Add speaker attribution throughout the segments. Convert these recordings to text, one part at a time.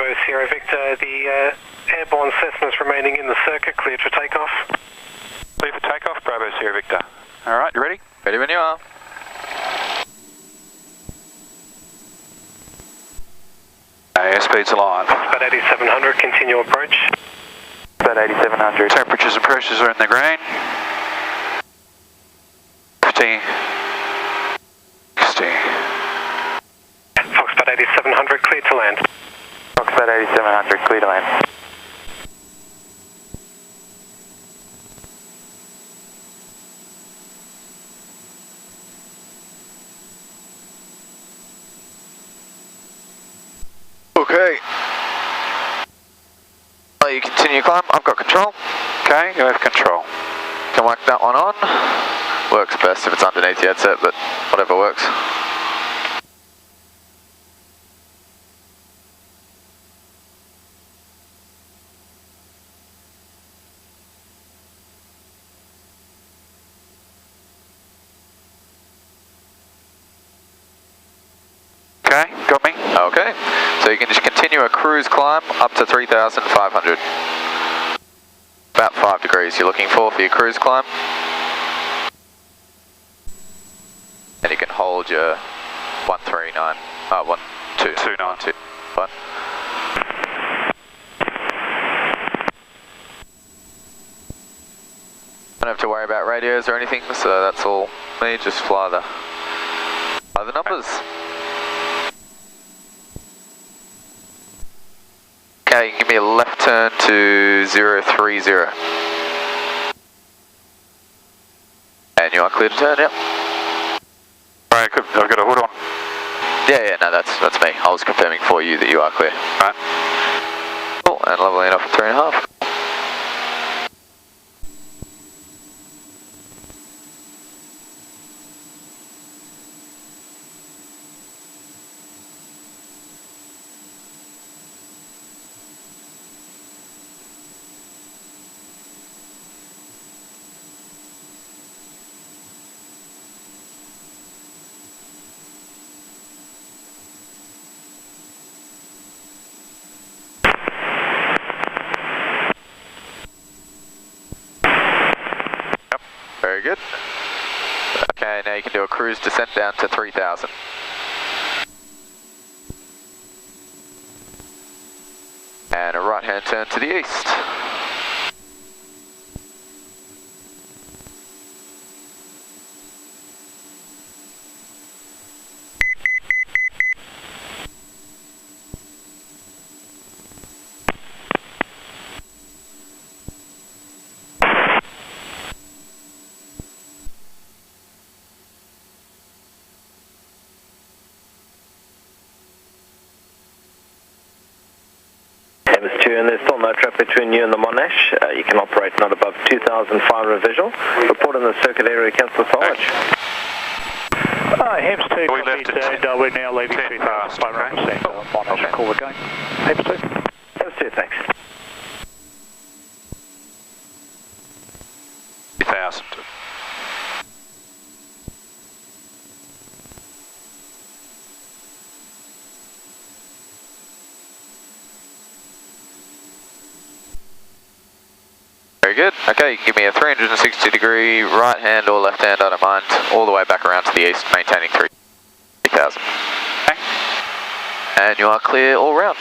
Speaker 1: Bravo Sierra Victor, the airborne Cessna's remaining in the circuit, cleared for takeoff.
Speaker 2: Clear for takeoff, Bravo Sierra Victor. Alright, you ready?
Speaker 3: Ready when you are.
Speaker 2: Airspeed's alive.
Speaker 1: About 8700, continue approach.
Speaker 3: About 8700.
Speaker 2: Temperatures and pressures are in the green. 50. 60.
Speaker 1: Foxbat 8700, clear to land.
Speaker 3: Foxbat 8700, clear to land.
Speaker 2: Okay.
Speaker 3: You continue climb, I've got control.
Speaker 2: Okay, you have control.
Speaker 3: Can whack that one on. Works best if it's underneath the headset, but whatever works.
Speaker 2: Okay, got me.
Speaker 3: Okay, so you can just continue a cruise climb up to 3,500. About 5 degrees you're looking for your cruise climb. And you can hold your 139,
Speaker 2: 292.
Speaker 3: Fine. Don't have to worry about radios or anything, so that's all me, just fly the numbers. Okay, give me a left turn to 030. And you are clear to turn, yep.
Speaker 2: Right, I've got a hood on.
Speaker 3: Yeah, no, that's me. I was confirming for you that you are clear.
Speaker 2: Right.
Speaker 3: Cool, and leveling it off at 3.5. Very good. Okay, now you can do a cruise descent down to 3,000. And a right hand turn to the east.
Speaker 4: And there's still no trap between you and the Monash. You can operate not above 2,500 visual. Report in the circuit area, cancel salvage.
Speaker 5: Hems 2,
Speaker 2: We left it.
Speaker 5: and we're now leaving
Speaker 2: 10 past,
Speaker 5: 2,500. Monash, call again. Hems 2.
Speaker 4: Hems 2, thanks.
Speaker 2: 3,000.
Speaker 3: Very good. Okay, you can give me a 360 degree right hand or left hand, I don't mind, all the way back around to the east, maintaining 3,000.
Speaker 2: Okay.
Speaker 3: And you are clear all round.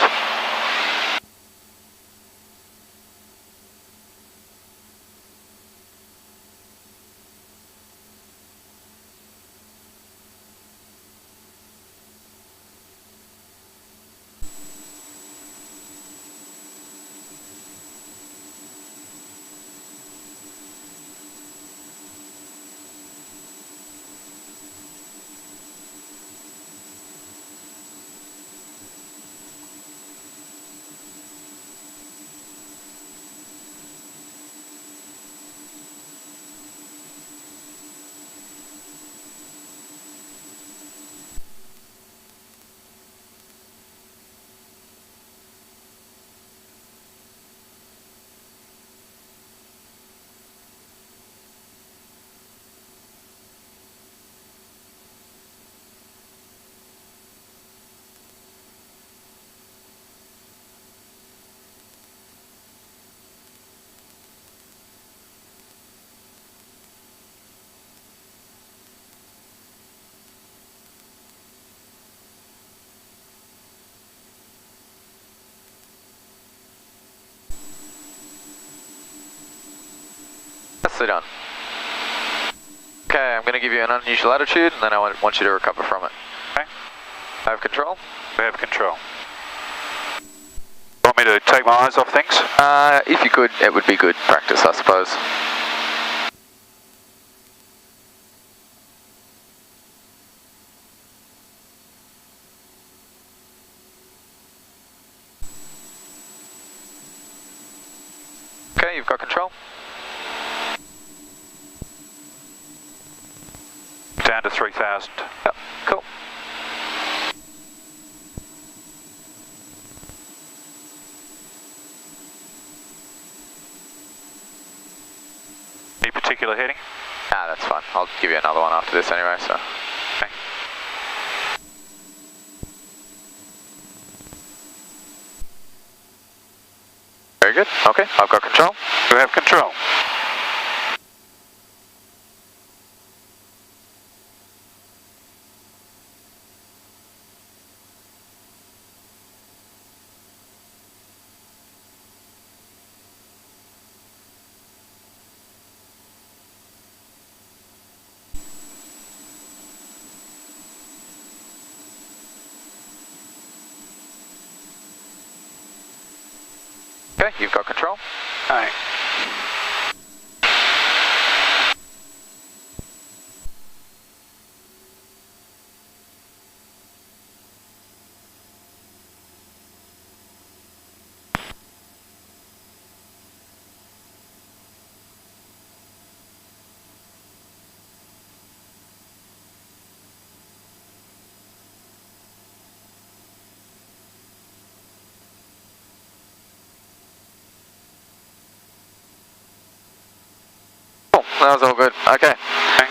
Speaker 3: Nicely done. Okay, I'm going to give you an unusual attitude and then I want you to recover from it.
Speaker 2: Okay.
Speaker 3: Have control?
Speaker 2: We have control. Want me to take my eyes off things?
Speaker 3: If you could, it would be good practice, I suppose. Okay, you've got control.
Speaker 2: Down to 3,000.
Speaker 3: Yep, cool.
Speaker 2: Any particular heading?
Speaker 3: Ah, that's fine. I'll give you another one after this anyway, so.
Speaker 2: Okay.
Speaker 3: Very good. Okay, I've got control.
Speaker 2: We have control.
Speaker 3: Okay, you've got control.
Speaker 2: Okay.
Speaker 3: Cool, that was all good. Okay.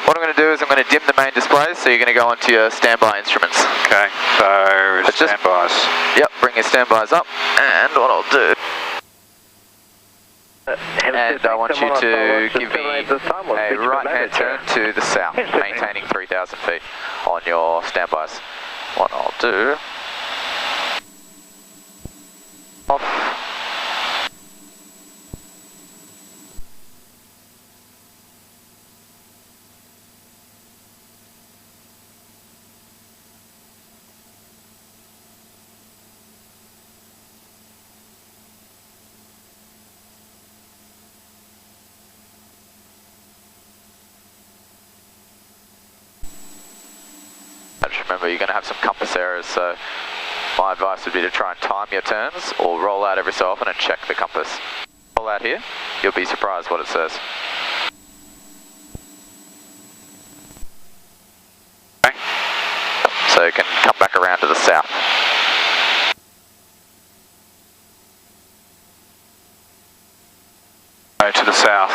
Speaker 3: What I'm going to do is I'm going to dim the main displays, so you're going to go onto your standby instruments.
Speaker 2: Okay, so
Speaker 3: But just-
Speaker 2: standbys.
Speaker 3: Yep, bring your standbys up, and what I'll do, and I want you to give me a right-hand turn to the south, maintaining 3,000 feet on your standbys. What I'll do, off. Just remember, you're going to have some compass errors, so my advice would be to try and time your turns or roll out every so often and check the compass. Roll out here, you'll be surprised what it says.
Speaker 2: Okay.
Speaker 3: So you can come back around to the south.
Speaker 2: Go to the south.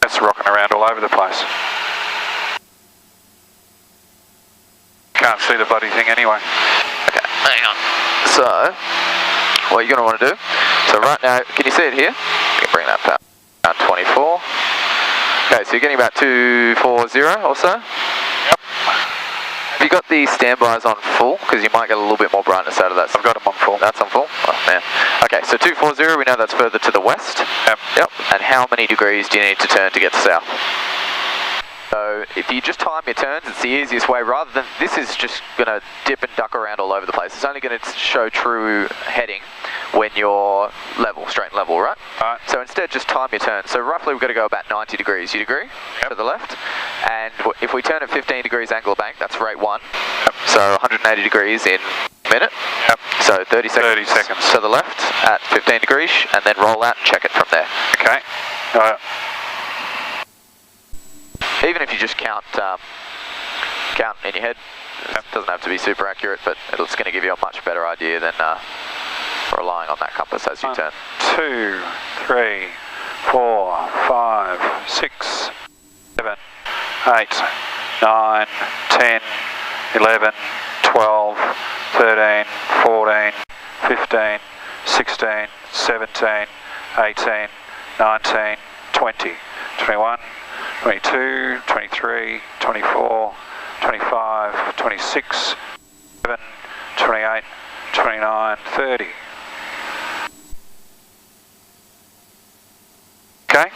Speaker 2: That's rocking around all over the place. Can't see the bloody thing anyway.
Speaker 3: Okay, hang on. So, what you're going to want to do, so right now, can you see it here? You can bring that down, 24. Okay, so you're getting about 240 or so?
Speaker 2: Yep.
Speaker 3: Have you got the standbys on full? Because you might get a little bit more brightness out of that.
Speaker 2: I've got them on full.
Speaker 3: That's on full? Oh man. Okay, so 240, we know that's further to the west.
Speaker 2: Yep.
Speaker 3: Yep. And how many degrees do you need to turn to get south? So if you just time your turns, it's the easiest way. Rather than, this is just going to dip and duck around all over the place. It's only going to show true heading when you're level, straight and level, right?
Speaker 2: Right.
Speaker 3: So instead, just time your turn. So roughly we've got to go about 90 degrees. You'd agree?
Speaker 2: Yep.
Speaker 3: To the left. And if we turn at 15 degrees angle of bank, that's rate 1. Yep. So 180 degrees in a minute.
Speaker 2: Yep.
Speaker 3: So 30 seconds.
Speaker 2: 30 seconds.
Speaker 3: To the left at 15 degrees, and then roll out and check it from there.
Speaker 2: Okay.
Speaker 3: Even if you just count in your head, it doesn't have to be super accurate, but it's going to give you a much better idea than relying on that compass as you turn.
Speaker 2: 2, 3, 4, 5, 6, 7, 8, 9, 10, 11, 12, 13, 14, 15, 16, 17, 18, 19, 20, 21, 22, 23, 24, 25, 26, 7, 28, 29, 30. Okay.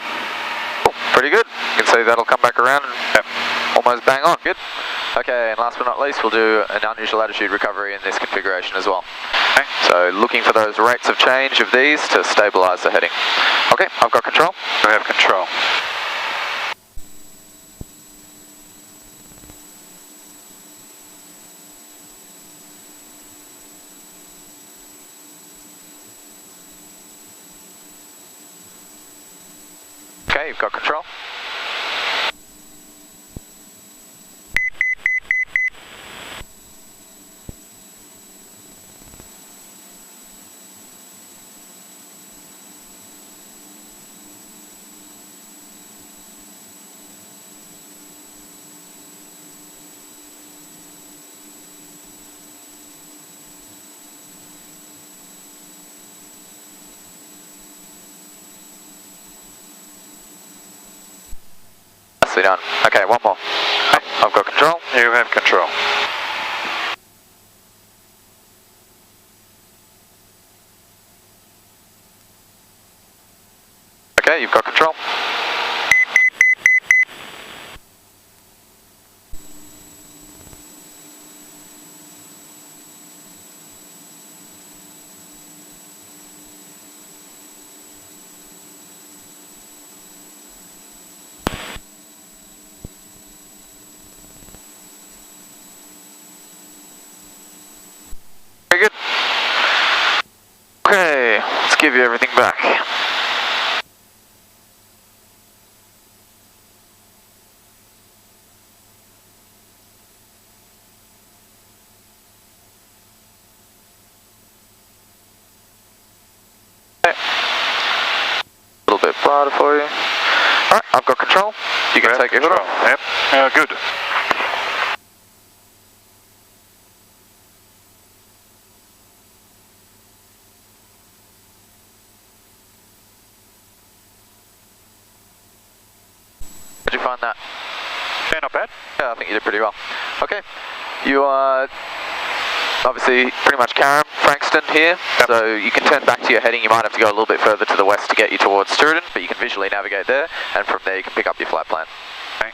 Speaker 3: Cool. Pretty good. You can see that'll come back around and almost bang on. Good. Okay, and last but not least, we'll do an unusual attitude recovery in this configuration as well.
Speaker 2: Okay.
Speaker 3: So looking for those rates of change of these to stabilise the heading. Okay, I've got control.
Speaker 2: We have control.
Speaker 3: Okay, you've got control. Nicely done. Okay, one more. I've got control.
Speaker 2: You have control.
Speaker 3: Okay, you've got control. Very good. Okay, let's give you everything back. Okay. A little bit brighter for you. Alright, I've got control. You can take your hood off.
Speaker 2: Yep. Good.
Speaker 3: How'd you find that?
Speaker 2: Yeah, not bad.
Speaker 3: Yeah, I think you did pretty well. Okay, you are obviously pretty much Yarram, Frankston here, so you can turn back to your heading. You might have to go a little bit further to the west to get you towards Tooradin, but you can visually navigate there, and from there you can pick up your flight plan.
Speaker 2: Okay.